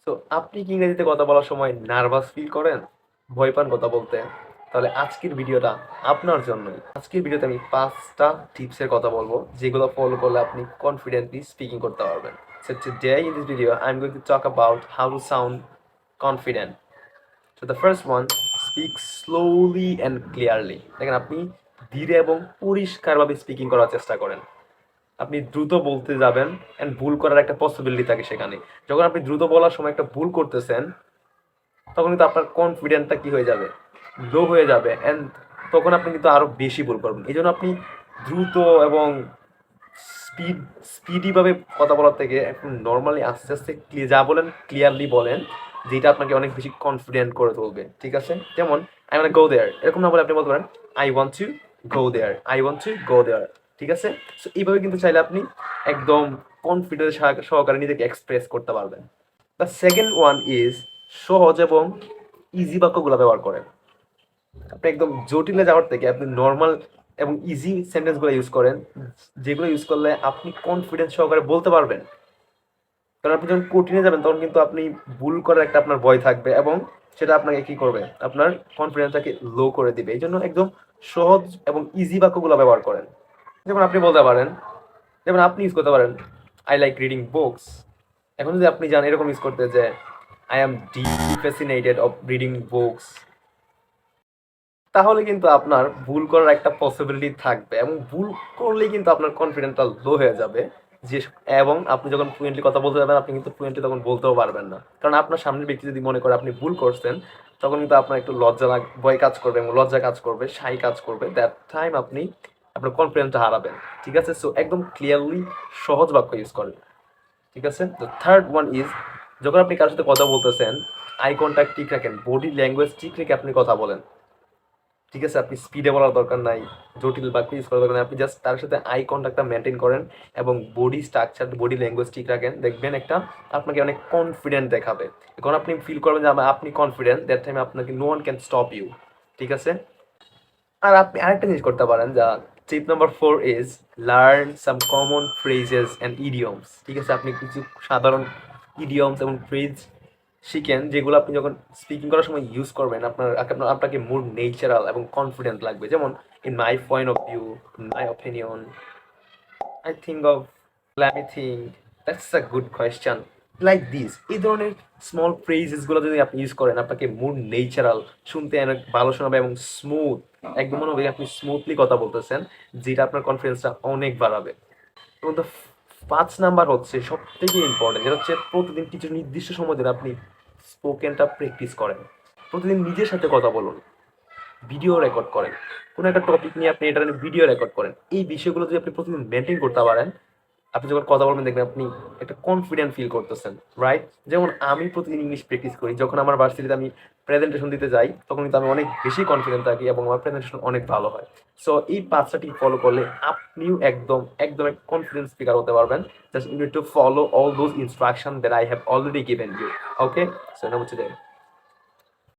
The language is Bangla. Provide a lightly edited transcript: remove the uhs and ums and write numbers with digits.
সো আপনি কি ইংরেজিতে কথা বলার সময় নার্ভাস ফিল করেন, ভয় পান কথা বলতে? তাহলে আজকের ভিডিওটা আপনার জন্যই। আজকের ভিডিওতে আমি 5টা টিপসের কথা বলবো যেগুলো ফলো করলে আপনি কনফিডেন্টলি স্পিকিং করতে পারবেন। So today in this video I'm going to talk about how to sound confident. So the first one, speak slowly and clearly. দেখেন আপনি ধীরে এবং পরিষ্কারভাবে স্পিকিং করার চেষ্টা করেন। আপনি দ্রুত বলতে যাবেন অ্যান্ড ভুল করার একটা পসিবিলিটি থাকে সেখানে। যখন আপনি দ্রুত বলার সময় একটা ভুল করতেছেন, তখন কিন্তু আপনার কনফিডেন্সটা কি হয়ে যাবে, লো হয়ে যাবে, অ্যান্ড তখন আপনি কিন্তু আরও বেশি ভুল করবেন। এই জন্য আপনি দ্রুত এবং স্পিডিভাবে কথা বলার থেকে এখন নর্মালি আস্তে আস্তে যা বলেন ক্লিয়ারলি বলেন, যেটা আপনাকে অনেক বেশি কনফিডেন্ট করে তুলবে। ঠিক আছে? যেমন আই ওয়ান্ট গো দেয়ার, এরকম না বলে আপনি বলতে পারেন I want to go there, I want to go there. ঠিক আছে? সো এইভাবে কিন্তু চাইলে আপনি একদম কনফিডেন্স সহকারে নিজেকে এক্সপ্রেস করতে পারবেন। দ্য সেকেন্ড ওয়ান ইজ সহজ এবং ইজি বাক্যগুলো ব্যবহার করেন। আপনি একদম জটিলে যাওয়ার থেকে আপনি নর্মাল এবং ইজি সেন্টেন্সগুলো ইউজ করেন, যেগুলো ইউজ করলে আপনি কনফিডেন্স সহকারে বলতে পারবেন। কারণ আপনি যখন কঠিনে যাবেন তখন কিন্তু আপনি ভুল করার একটা আপনার ভয় থাকবে এবং সেটা আপনাকে কি করবে, আপনার কনফিডেন্সটাকে লো করে দিবে। এই জন্য একদম সহজ এবং ইজি বাক্যগুলো ব্যবহার করেন। যেমন আপনি বলতে পারেন, যেমন আপনি ইউজ করতে পারেন আই লাইক রিডিং বুকস। এখন যদি আপনি জান এরকম ইউজ করতে যে I am deeply fascinated of reading books, তাহলে কিন্তু আপনার ভুল করার একটা পসিবিলিটি থাকবে এবং ভুল করলেই কিন্তু আপনার কনফিডেন্সটা লো হয়ে যাবে। যে এবং আপনি যখন ফ্লুয়েন্টলি কথা বলতে যাবেন আপনি কিন্তু ফ্লুয়েন্টলি তখন বলতেও পারবেন না, কারণ আপনার সামনের ব্যক্তি যদি মনে করে আপনি ভুল করছেন, তখন কিন্তু আপনার একটু ভয় কাজ করবে এবং লজ্জা কাজ করবে, শাই কাজ করবে। দ্যাট টাইম আপনি আপনার কনফিডেন্সটা হারাবেন। ঠিক আছে? সো একদম ক্লিয়ারলি সহজ বাক্য ইউজ করেন। ঠিক আছে? দ্য থার্ড ওয়ান ইজ, যখন আপনি কারোর সাথে কথা বলতেছেন, আই কন্ট্যাক্ট ঠিক রাখেন, বডি ল্যাঙ্গুয়েজ ঠিক রেখে আপনি কথা বলেন। ঠিক আছে? আপনি স্পিডে বলার দরকার নাই, জটিল বাক্য ইউজ করার দরকার নাই। আপনি জাস্ট তার সাথে আই কন্ট্যাক্টটা মেনটেন করেন এবং বডি স্ট্রাকচার, বডি ল্যাঙ্গুয়েজ ঠিক রাখেন। দেখবেন একটা আপনাকে অনেক কনফিডেন্ট দেখাবে। এখন আপনি ফিল করবেন যে আপনি কনফিডেন্ট, দ্যাট টাইমে আপনাকে no one can stop you. ঠিক আছে? আর আপনি আরেকটা জিনিস করতে পারেন, যা tip number 4 is learn some common phrases and idioms. ঠিক আছে? আপনি কিছু সাধারণ ইডিয়মস এবং ফ্রেজ শিখেন, যেগুলো আপনি যখন স্পিকিং করার সময় ইউজ করবেন আপনাকে মোর নেচারাল এবং কনফিডেন্ট লাগবে। যেমন in my point of view, my opinion, I think of, let me think, that's a good question, like this. এই ধরনের স্মল ফ্রেজেসগুলো যদি আপনি ইউজ করেন, আপনাকে মোর নেচারাল, শুনতে অনেক ভালো শোনাবে এবং স্মুথ, একদম মনে হবে আপনি স্মুথলি কথা বলতেছেন, যেটা আপনার কনফিডেন্সটা অনেক বাড়াবে। এবং তো 5 নাম্বার হচ্ছে সব থেকে ইম্পর্টেন্ট, যেটা হচ্ছে প্রতিদিন কিছু নির্দিষ্ট সময় ধরে আপনি স্পোকেনটা প্র্যাকটিস করেন। প্রতিদিন নিজের সাথে কথা বলুন, ভিডিও রেকর্ড করেন, কোনো একটা টপিক নিয়ে আপনি এটা নিয়ে ভিডিও রেকর্ড করেন। এই বিষয়গুলো যদি আপনি প্রতিদিন মেনটেন করতে পারেন, আপনি যখন কথা বলবেন দেখবেন আপনি একটা কনফিডেন্ট ফিল করতেছেন, রাইট? যেমন আমি প্রতিদিন ইংলিশ প্র্যাকটিস করি, যখন আমার ভার্সিটিতে আমি প্রেজেন্টেশন দিতে যাই তখন কিন্তু আমি অনেক বেশি কনফিডেন্ট থাকি এবং আমার প্রেজেন্টেশন অনেক ভালো হয়। সো এই 5টা টিপ ফলো করলে আপনিও একদম একদম এক কনফিডেন্ট স্পিকার হতে পারবেন। Just you need to follow all those instruction that I have already given you. Okay? So now today